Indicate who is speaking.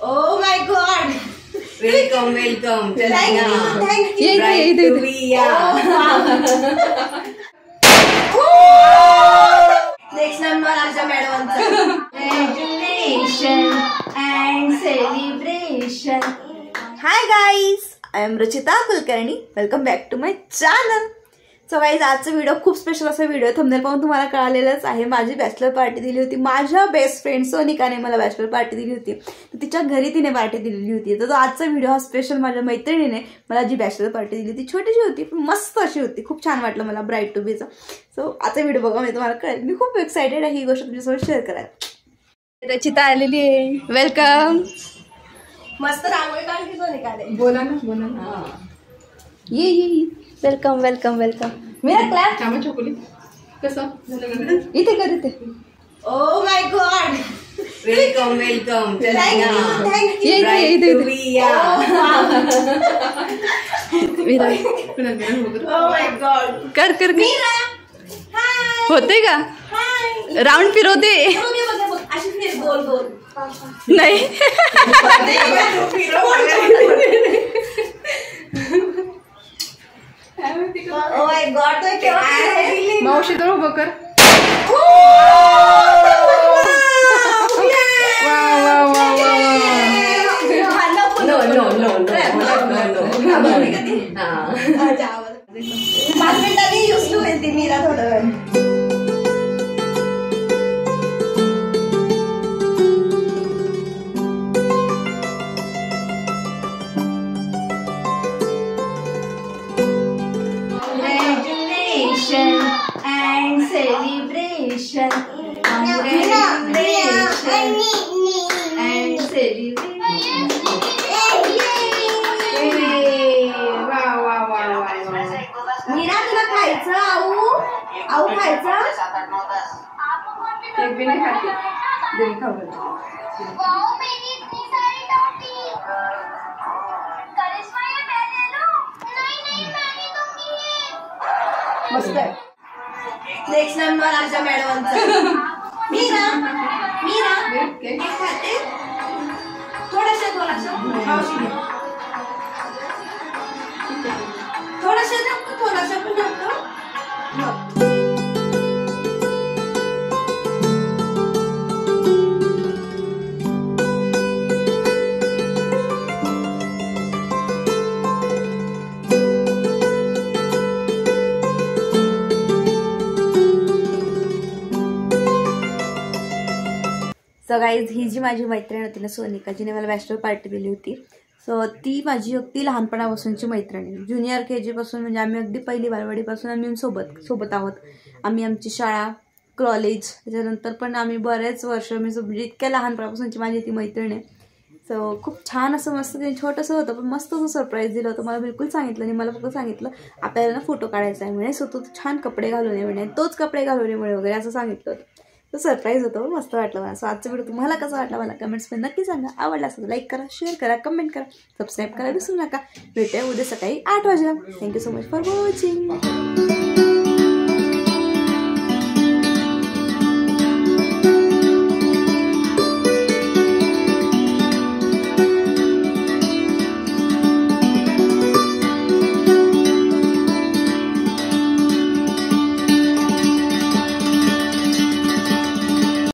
Speaker 1: Oh my God!
Speaker 2: Welcome, welcome.
Speaker 1: Thank you. Next number आमच्या मॅडमांचा. Graduation and celebration. Hi guys, I am Ruchita Kulkarni. Welcome back to my channel. So guys आजचा video खूप special असा video thumbnail पाहून तुम्हाला कळालेलंच आहे. माझी bachelor party दिली होती. माझ्या बेस्ट फ्रेंड सोनिकाने मला बॅचलर पार्टी दिली होती. तर तिच्या घरी तिने पार्टी दिलेली होती. तर तो आजचा व्हिडिओ हा स्पेशल माझ्या मैत्रिणीने मला जी बॅचलर पार्टी दिली ती छोटीशी होती पण मस्त अशी होती. खूप छान वाटलं मला ब्राईट टू बीचा. सो आजचा व्हिडिओ बघा मी तुम्हाला कळेल. मी खूप एक्सायटेड आहे ही गोष्ट तुमच्यासोबत शेअर करायला. रचिता आलेली आहे. वेलकम. मस्त रांगोळी काढली सोनिकाने.
Speaker 2: बोला ना.
Speaker 1: ये वेलकम वेलकम वेलकम. मेरा क्लास
Speaker 2: कामा चोकोली कसं
Speaker 1: इथे कर इथे. Oh my God.
Speaker 2: Welcome welcome.
Speaker 1: Thank you. Oh my God.
Speaker 3: कर कर होते का राउंड फिरवते
Speaker 1: अशी फिर गोल गोल.
Speaker 3: नाही
Speaker 1: ओ माय गॉड. तो केव्हा
Speaker 2: मावशी तर उभं कर.
Speaker 1: पाच मिनिटांनी युज टू होईल मीरा थोडं वेळ. And celebration and celebration. Mira तुला खायचं. आऊ खायचं.
Speaker 2: एक भी नहीं खाती दिल खाओ.
Speaker 1: मस्त आहे. नेक्स्ट नंबर आमच्या मॅडमांचा. मीरा खाते थोडंसं पण टाकतो. सो गाईज ही जी माझी मैत्रीण होती ना सोनिका जिने मला बॅचलर पार्टी दिली होती. सो ती माझी अगदी लहानपणापासूनची मैत्रीण आहे. ज्युनियर KG पासून म्हणजे आम्ही अगदी पहिली बालवाडीपासून आम्ही सोबत आहोत. आम्ही आमची शाळा कॉलेज त्याच्यानंतर पण आम्ही बरेच वर्ष म्हणजे इतक्या लहानपणापासूनची माझी ती मैत्रीण आहे. सो खूप छान असं मस्त ते छोटंसं होतं पण मस्त असं सरप्राईज दिलं होतं. मला बिलकुल सांगितलं नाही. मला फक्त सांगितलं आपल्याला ना फोटो काढायचा आहे म्हणे. सो तू छान कपडे घालून ये म्हणे. तोच कपडे घालून ये म्हणे वगैरे असं सांगितलं होतं. तो सरप्राईज होतो. मस्त वाटलं मला. सो आजचा व्हिडिओ तुम्हाला कसा वाटला मला कमेंट्समध्ये नक्की सांगा. आवडला असेल लाईक करा, शेअर करा, कमेंट करा, सबस्क्राईब करा विसरू नका. भेटूया उद्या सकाळी 8 वाजता. Thank you so much for watching.